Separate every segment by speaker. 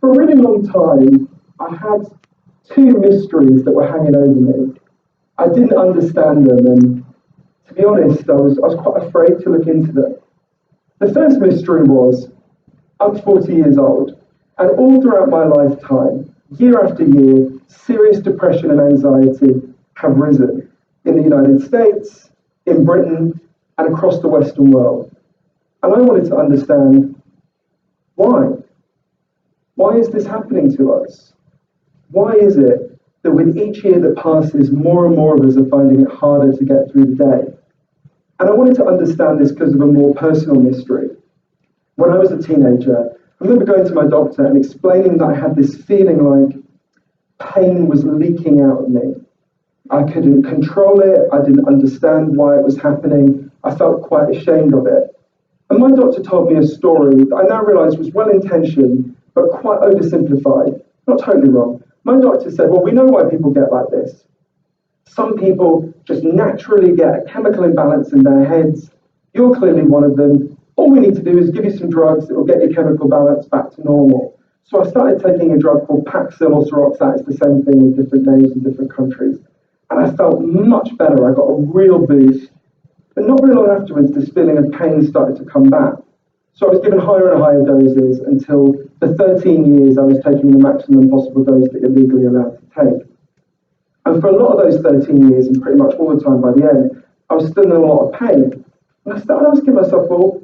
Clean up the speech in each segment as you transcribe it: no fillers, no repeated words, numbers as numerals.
Speaker 1: For a really long time, I had two mysteries that were hanging over me. I didn't understand them, and to be honest, I was quite afraid to look into them. The first mystery was I'm 40 years old, and all throughout my lifetime, year after year, serious depression and anxiety have risen in the United States, in Britain, and across the Western world. And I wanted to understand why. Why is this happening to us? Why is it that with each year that passes, more and more of us are finding it harder to get through the day? And I wanted to understand this because of a more personal mystery. When I was a teenager, I remember going to my doctor and explaining that I had this feeling like pain was leaking out of me. I couldn't control it. I didn't understand why it was happening. I felt quite ashamed of it. And my doctor told me a story that I now realise was well-intentioned, but quite oversimplified. Not totally wrong. My doctor said, well, we know why people get like this. Some people just naturally get a chemical imbalance in their heads. You're clearly one of them. All we need to do is give you some drugs that will get your chemical balance back to normal. So I started taking a drug called Paxil or Seroxat. It's the same thing with different names in different countries. And I felt much better. I got a real boost. But not very long afterwards, this feeling of pain started to come back. So I was given higher and higher doses until for 13 years I was taking the maximum possible dose that you're legally allowed to take. And for a lot of those 13 years, and pretty much all the time by the end, I was still in a lot of pain. And I started asking myself, well,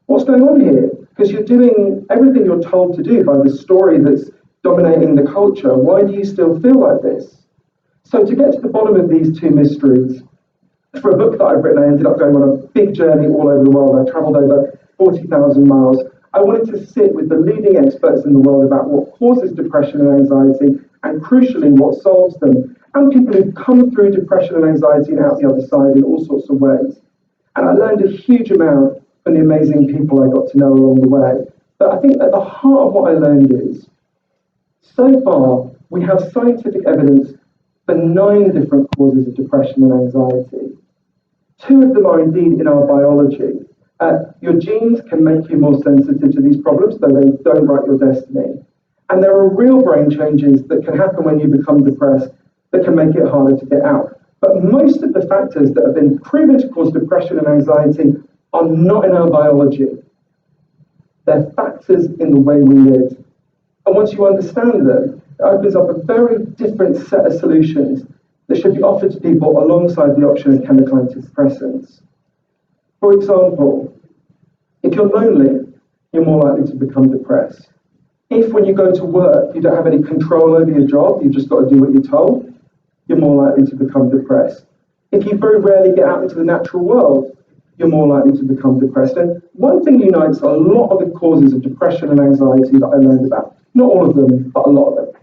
Speaker 1: what's going on here? Because you're doing everything you're told to do by the story that's dominating the culture. Why do you still feel like this? So to get to the bottom of these two mysteries, for a book that I've written, I ended up going on a big journey all over the world. I travelled over 40,000 miles. I wanted to sit with the leading experts in the world about what causes depression and anxiety, and crucially, what solves them, and people who've come through depression and anxiety and out the other side in all sorts of ways. And I learned a huge amount from the amazing people I got to know along the way. But I think at the heart of what I learned is, so far, we have scientific evidence for 9 different causes of depression and anxiety. 2 of them are indeed in our biology. Your genes can make you more sensitive to these problems, though they don't write your destiny. And there are real brain changes that can happen when you become depressed that can make it harder to get out. But most of the factors that have been proven to cause depression and anxiety are not in our biology. They're factors in the way we live. And once you understand them, it opens up a very different set of solutions that should be offered to people alongside the option of chemical antidepressants. For example, if you're lonely, you're more likely to become depressed. If when you go to work, you don't have any control over your job, you've just got to do what you're told, you're more likely to become depressed. If you very rarely get out into the natural world, you're more likely to become depressed. And one thing unites a lot of the causes of depression and anxiety that I learned about. Not all of them, but a lot of them.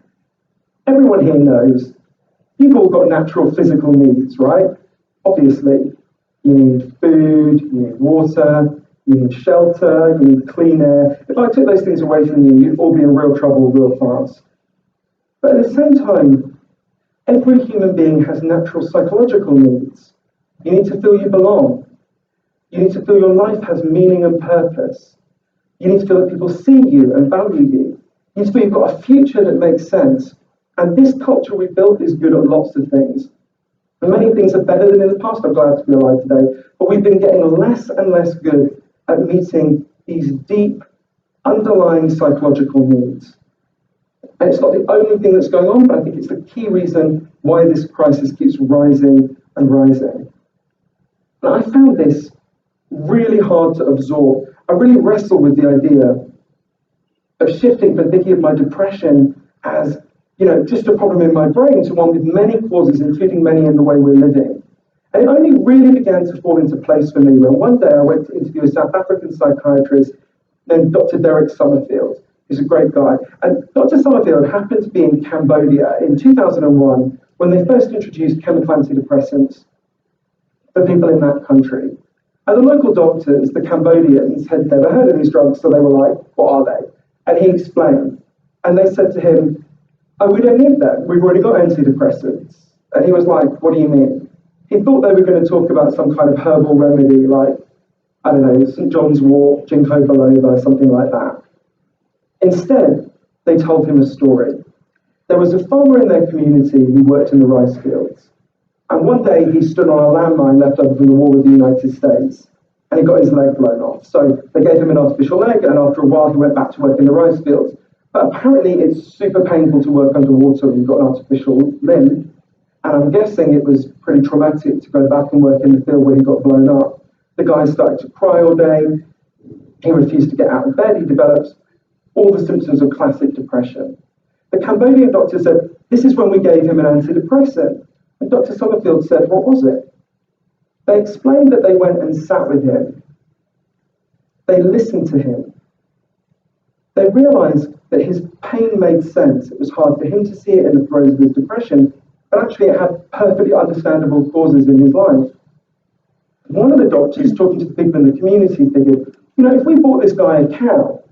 Speaker 1: Everyone here knows you've all got natural physical needs, right? Obviously, you need food, you need water, you need shelter, you need clean air. If I took those things away from you, you'd all be in real trouble real fast. But at the same time, every human being has natural psychological needs. You need to feel you belong. You need to feel your life has meaning and purpose. You need to feel that people see you and value you. You need to feel you've got a future that makes sense. And this culture we built is good at lots of things. And many things are better than in the past. I'm glad to be alive today. But we've been getting less and less good at meeting these deep, underlying psychological needs. And it's not the only thing that's going on, but I think it's the key reason why this crisis keeps rising and rising. And I found this really hard to absorb. I really wrestle with the idea of shifting from thinking of my depression as, just a problem in my brain to one with many causes, including many in the way we're living. And it only really began to fall into place for me when one day I went to interview a South African psychiatrist named Dr. Derek Summerfield. He's a great guy. And Dr. Summerfield happened to be in Cambodia in 2001 when they first introduced chemical antidepressants for people in that country. And the local doctors, the Cambodians, had never heard of these drugs, so they were like, what are they? And he explained. And they said to him, oh, we don't need that. We've already got antidepressants. And he was like, what do you mean? He thought they were going to talk about some kind of herbal remedy like, I don't know, St. John's wort, ginkgo biloba, something like that. Instead, they told him a story. There was a farmer in their community who worked in the rice fields. And one day he stood on a landmine left over from the war with the United States, and he got his leg blown off. So they gave him an artificial leg, and after a while he went back to work in the rice fields. But apparently it's super painful to work underwater when you've got an artificial limb. And I'm guessing it was pretty traumatic to go back and work in the field where he got blown up. The guy started to cry all day. He refused to get out of bed. He developed all the symptoms of classic depression. The Cambodian doctor said, this is when we gave him an antidepressant. And Dr. Summerfield said, what was it? They explained that they went and sat with him. They listened to him. They realized that his pain made sense. It was hard for him to see it in the throes of his depression, but actually it had perfectly understandable causes in his life. One of the doctors, talking to the people in the community, figured, if we bought this guy a cow,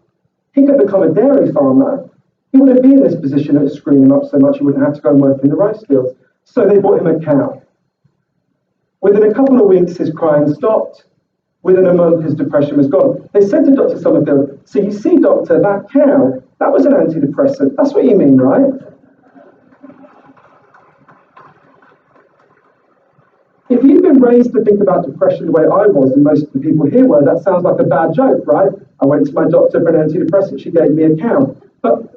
Speaker 1: he could become a dairy farmer. He wouldn't be in this position of screwing him up so much he wouldn't have to go and work in the rice fields. So they bought him a cow. Within a couple of weeks, his crying stopped. Within a month, his depression was gone. They said to Dr. Summerfield, so you see, doctor, that cow, that was an antidepressant. That's what you mean, right? If you've been raised to think about depression the way I was, and most of the people here were, that sounds like a bad joke, right? I went to my doctor for an antidepressant, she gave me a cow. But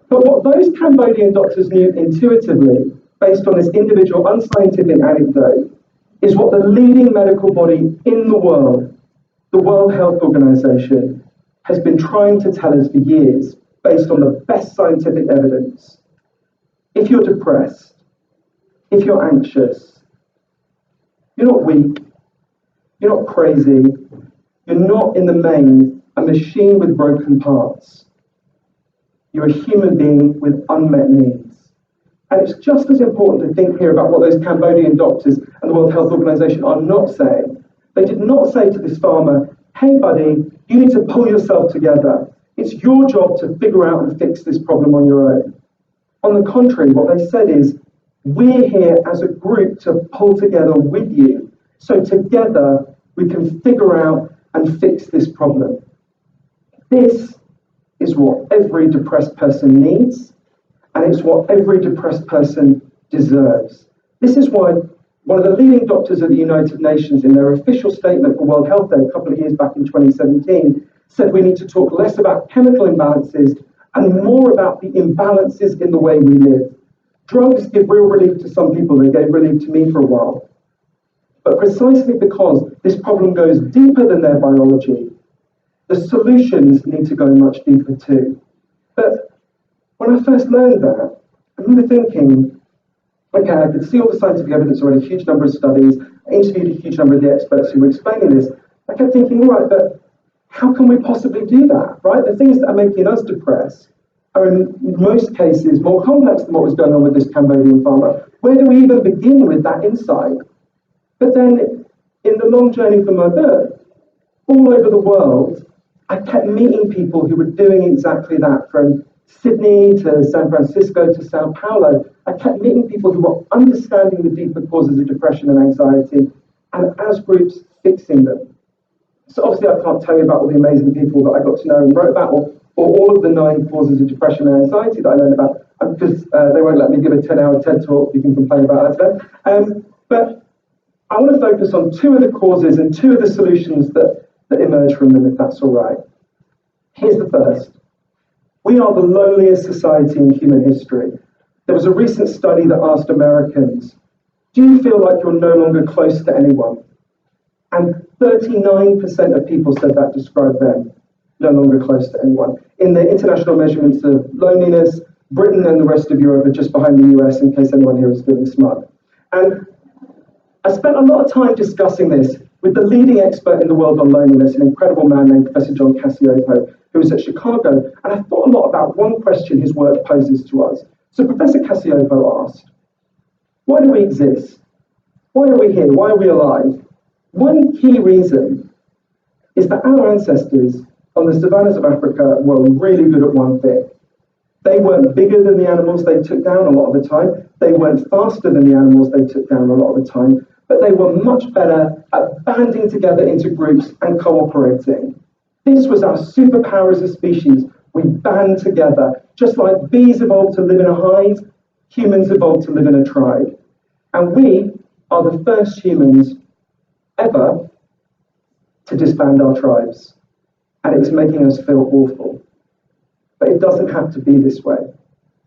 Speaker 1: what those Cambodian doctors knew intuitively, based on this individual unscientific anecdote, is what the leading medical body in the World Health Organization, has been trying to tell us for years, based on the best scientific evidence. If you're depressed, if you're anxious, you're not weak, you're not crazy, you're not in the main a machine with broken parts. You're a human being with unmet needs. And it's just as important to think here about what those Cambodian doctors and the World Health Organization are not saying. They did not say to this farmer, hey buddy, you need to pull yourself together. It's your job to figure out and fix this problem on your own. On the contrary, what they said is, we're here as a group to pull together with you. So together we can figure out and fix this problem. This is what every depressed person needs, and it's what every depressed person deserves. This is why one of the leading doctors of the United Nations, in their official statement for World Health Day a couple of years back in 2017, said we need to talk less about chemical imbalances and more about the imbalances in the way we live. Drugs give real relief to some people. They gave relief to me for a while. But precisely because this problem goes deeper than their biology, the solutions need to go much deeper too. But when I first learned that, I remember thinking, okay, I could see all the scientific evidence already, a huge number of studies, I interviewed a huge number of the experts who were explaining this. I kept thinking, all right, but how can we possibly do that, right? The things that are making us depressed are in most cases more complex than what was going on with this Cambodian farmer. Where do we even begin with that insight? But then, in the long journey from my birth, all over the world, I kept meeting people who were doing exactly that, from Sydney to San Francisco to Sao Paulo. I kept meeting people who were understanding the deeper causes of depression and anxiety, and as groups, fixing them. So obviously I can't tell you about all the amazing people that I got to know and wrote about, or all of the 9 causes of depression and anxiety that I learned about, because they won't let me give a 10-hour TED talk. You can complain about that to them. But I want to focus on 2 of the causes and 2 of the solutions that emerge from them, if that's all right. Here's the first. We are the loneliest society in human history. There was a recent study that asked Americans, do you feel like you're no longer close to anyone? And 39% of people said that described them no longer close to anyone. In the international measurements of loneliness, Britain and the rest of Europe are just behind the US, in case anyone here is feeling smart. And I spent a lot of time discussing this with the leading expert in the world on loneliness, an incredible man named Professor John Cacioppo, who was at Chicago, and I thought a lot about one question his work poses to us. So Professor Cacioppo asked, why do we exist? Why are we here? Why are we alive? One key reason is that our ancestors on the savannas of Africa were really good at one thing. They weren't bigger than the animals they took down a lot of the time. They weren't faster than the animals they took down a lot of the time. but they were much better at banding together into groups and cooperating. This was our superpower as a species. We band together. Just like bees evolved to live in a hive, humans evolved to live in a tribe. And we are the first humans ever to disband our tribes. And it's making us feel awful. But it doesn't have to be this way.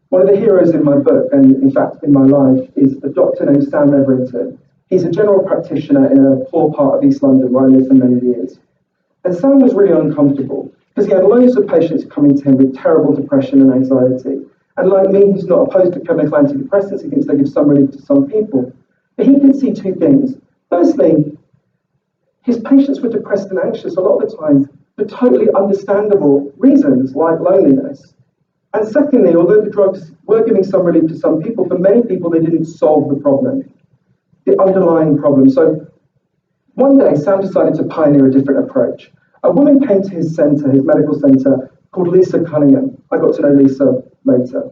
Speaker 1: One of the heroes in my book, and in fact in my life, is a doctor named Sam Everington. He's a general practitioner in a poor part of East London where I lived for many years. And Sam was really uncomfortable because he had loads of patients coming to him with terrible depression and anxiety. And like me, he's not opposed to chemical antidepressants. He thinks they give some relief to some people. But he could see two things. Firstly, his patients were depressed and anxious a lot of the time for totally understandable reasons like loneliness. And secondly, although the drugs were giving some relief to some people, for many people they didn't solve the problem, the underlying problem. So one day Sam decided to pioneer a different approach. A woman came to his centre, his medical centre, called Lisa Cunningham. I got to know Lisa later.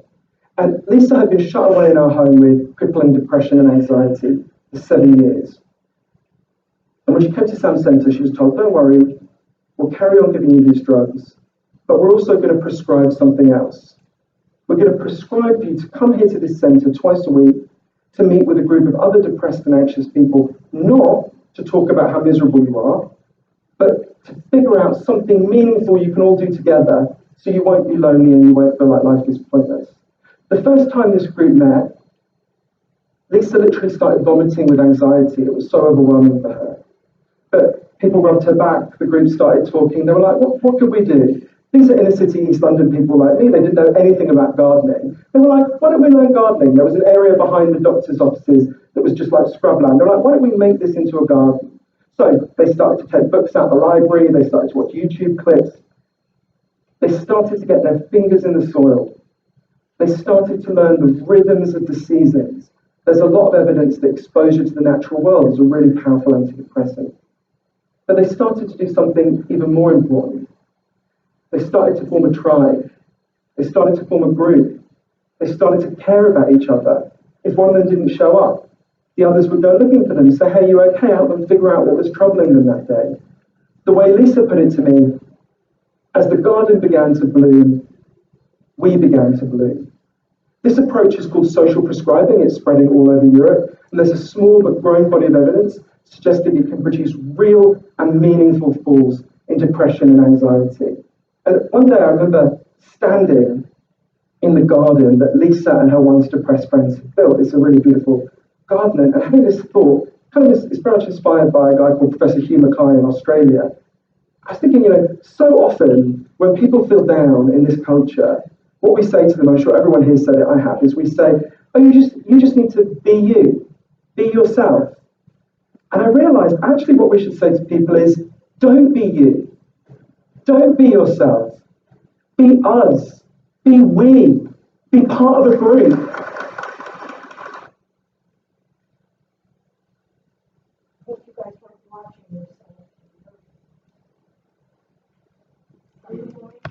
Speaker 1: And Lisa had been shut away in her home with crippling depression and anxiety for 7 years. And when she came to Sam's centre, she was told, don't worry, we'll carry on giving you these drugs, but we're also going to prescribe something else. We're going to prescribe for you to come here to this centre twice a week to meet with a group of other depressed and anxious people, not to talk about how miserable you are, but to figure out something meaningful you can all do together so you won't be lonely and you won't feel like life is pointless. The first time this group met, Lisa literally started vomiting with anxiety. It was so overwhelming for her. But people rubbed her back, the group started talking. They were like, what could we do? These are inner city East London people like me. They didn't know anything about gardening. They were like, why don't we learn gardening? There was an area behind the doctor's offices that was just like scrubland. They were like, why don't we make this into a garden? So they started to take books out of the library. They started to watch YouTube clips. They started to get their fingers in the soil. They started to learn the rhythms of the seasons. There's a lot of evidence that exposure to the natural world is a really powerful antidepressant. But they started to do something even more important. They started to form a tribe. They started to form a group. They started to care about each other. If one of them didn't show up, the others would go looking for them and say, hey, you okay? Help them figure out what was troubling them that day. The way Lisa put it to me, as the garden began to bloom, we began to bloom. This approach is called social prescribing. It's spreading all over Europe. And there's a small but growing body of evidence suggesting it can produce real and meaningful falls in depression and anxiety. And one day I remember standing in the garden that Lisa and her once depressed friends had built. It's a really beautiful garden. And having this thought, it's very much inspired by a guy called Professor Hugh Mackay in Australia. I was thinking, so often when people feel down in this culture, what we say to them, I'm sure everyone here said it, I have, is we say, oh, you just need to be you, be yourself. And I realized actually what we should say to people is, don't be you. Don't be yourself. Be us. Be we. Be part of a group.
Speaker 2: Hope you guys weren't watching this.